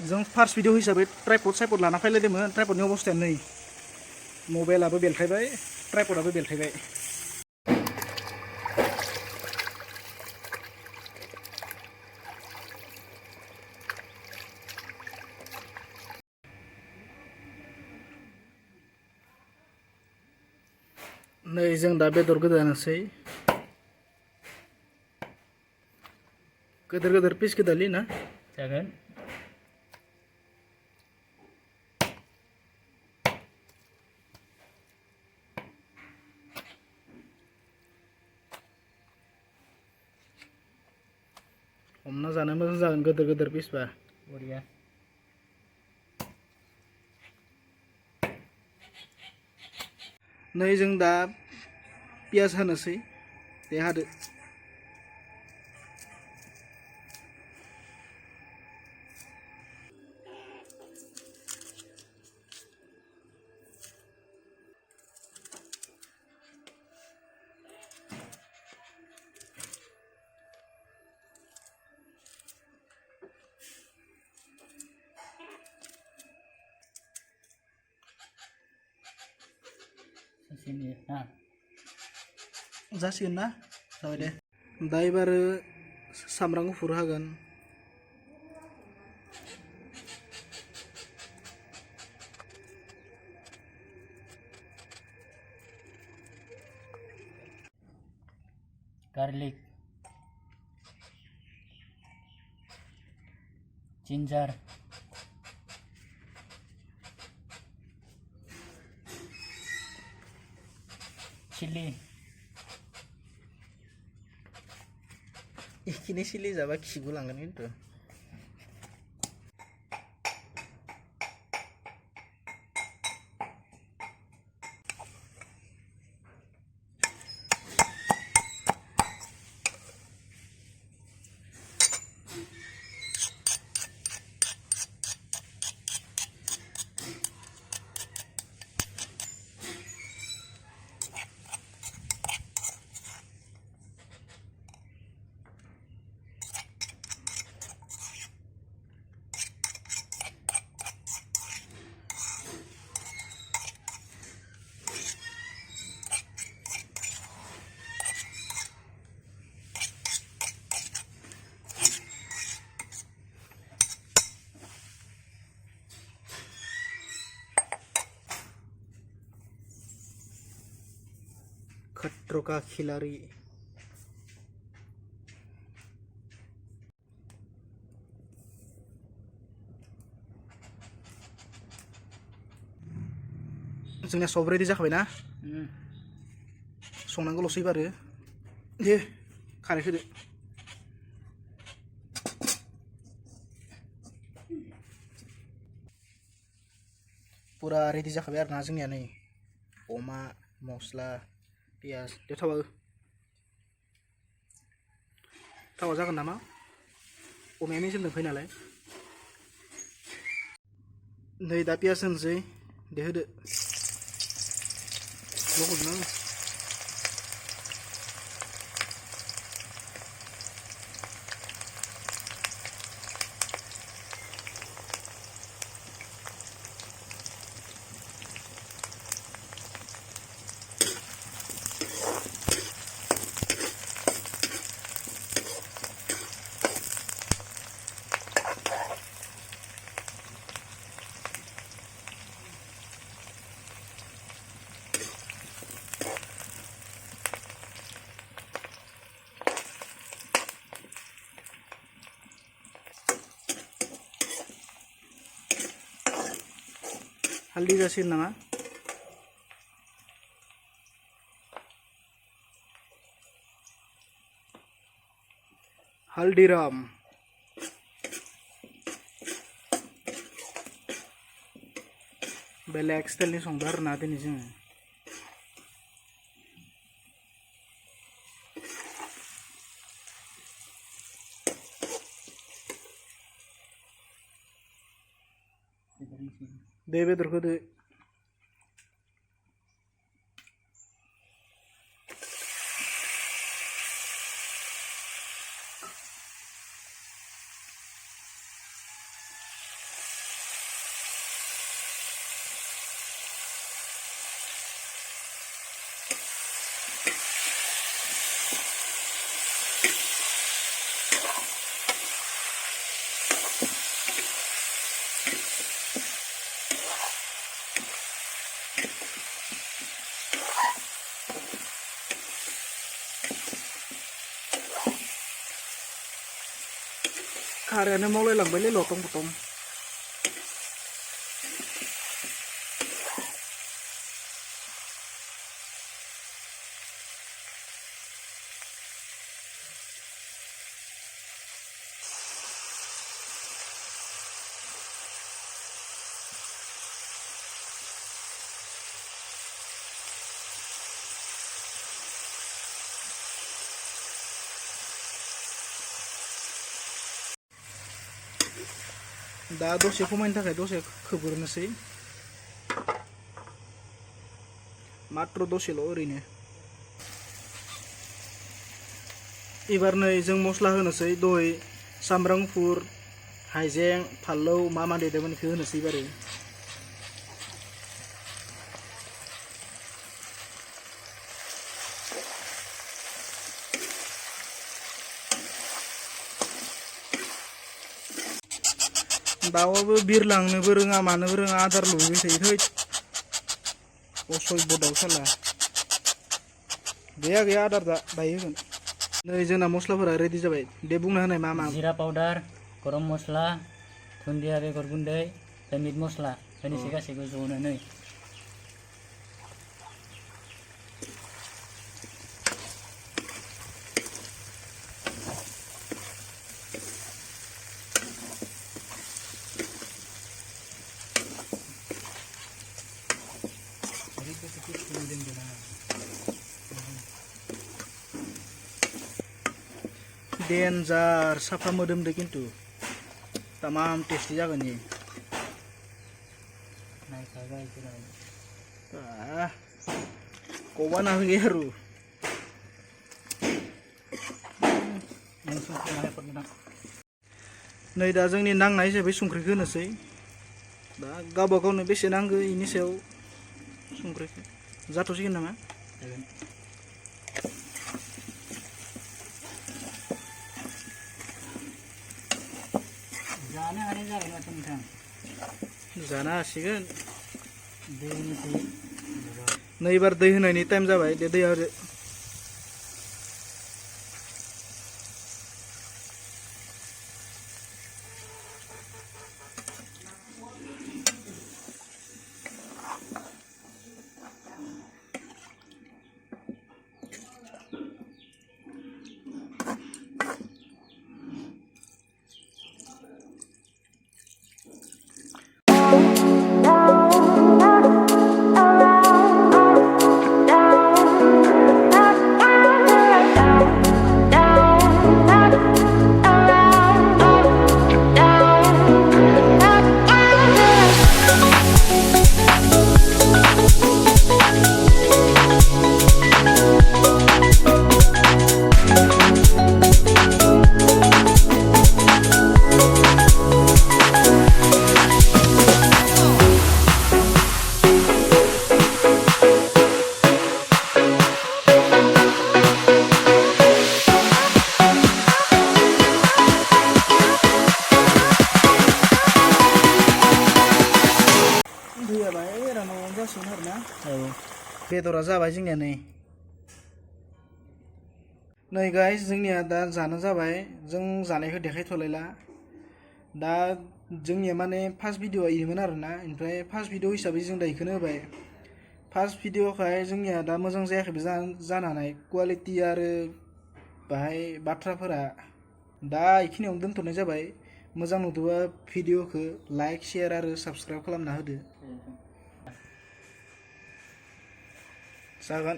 जों first video हिसाबै tripod साइपड लाना फैलायदोंमोन ट्राइपडनि अबस्थाया नै मबाइलाबो बेलथायबाय ट्राइपडाबो बेलथायबाय नै जों दा बेदर गोदानोसै गोदोर गोदोर पिस गोदालै ना जागोन हमना जानो मोजां जागोन गोदोर गोदोर पिसबा बरिया नै जों दा पियाज हानोसै दे हादो sini nah जासिगोन ना जाबाय दे दा एबार सामब्राम गुफुर हागोन garlic ginger chili इखिनि सिलि जाबा खिगु लांगोन खिन्थु खतरों का खिलाड़ी जोंना सब रेडि जाखाबाय ना संनांगौल'सै एबारो दे खारै होदो पुरा रेडि जाखाबाय आरो ना जोंनिया नै अमा मस्ला पियाज दे थावा जागोन नामा अमाया मेजेमजों फै नालाय नै दा पियाज होनोसै दे होदो लखबनांगौ हालदै जासिगोन नामा हल्दीराम बेलेग स्टाइलनि संदों आरो ना दिनै जोङो दे बेदरखौ होदो खारायानो मावलायलांबायलै लथं पथं दा दसे खमायनो थाखाय दसे खोबग्रोनोसै मात्र दसेल' ओरैनो एबार नै जों मस्ला होनोसै दहाय सामब्राम गुफुर हाइजें फानलौ मा देदोंमोन बेखौ होनोसै एबारो दाउआबो बिरलांनोबो रोङा मानोबो रोङा आदार लुबैबाय थायो असय्य दाउ साला गैया आदार दायो होगोन नै जोंना मस्लाफोरा रेडि जाबाय दे बुंना होनाय मा जिरा पाउडार गरम मस्ला दुन्दिया बेगर गुन्दै मिट मस्ला होनोसै गासैबो ज'नो नै डेन्जार साफा मोदोमदो किन्तु तमाम टेस्टि जागोन इयो कबा ना गैया आरो नै दा जोंनि नांनाय हिसाबै संख्रिखौ होनोसै दा गावबा गावनो बेसे नांगौ इनि सायाव संख्रिखौ जाथ'सिगोन नामा जानो हानाय जाबाय माथो नोंथां जानो हासिगोन नै एबार दै होनायनि टाइम जाबाय दे दैया होदो बेदरा जाबाय जोंनिया नै गाइस जोंनिया दा जानो जाबाय जों जानायखौ देखायथ'लायला दा जोंनिया माने फार्स्ट भिडिअआ इयोमोन आरोना ओमफ्राय फार्स्ट भिडिअ हिसाबै जों दा इखौनो होबाय फार्स्ट भिडिअखाय जोंनिया दा मोजां जायाखैबो जानो हानाय क्वालिटि आरो बाहाय बाथ्राफोरा दा इखिनियावनो दोनथ'नाय जाबाय मोजां नुदोंबा भिडिअखौ लाइक शेयार आरो साबस्क्राइब खालामना होदो जागोन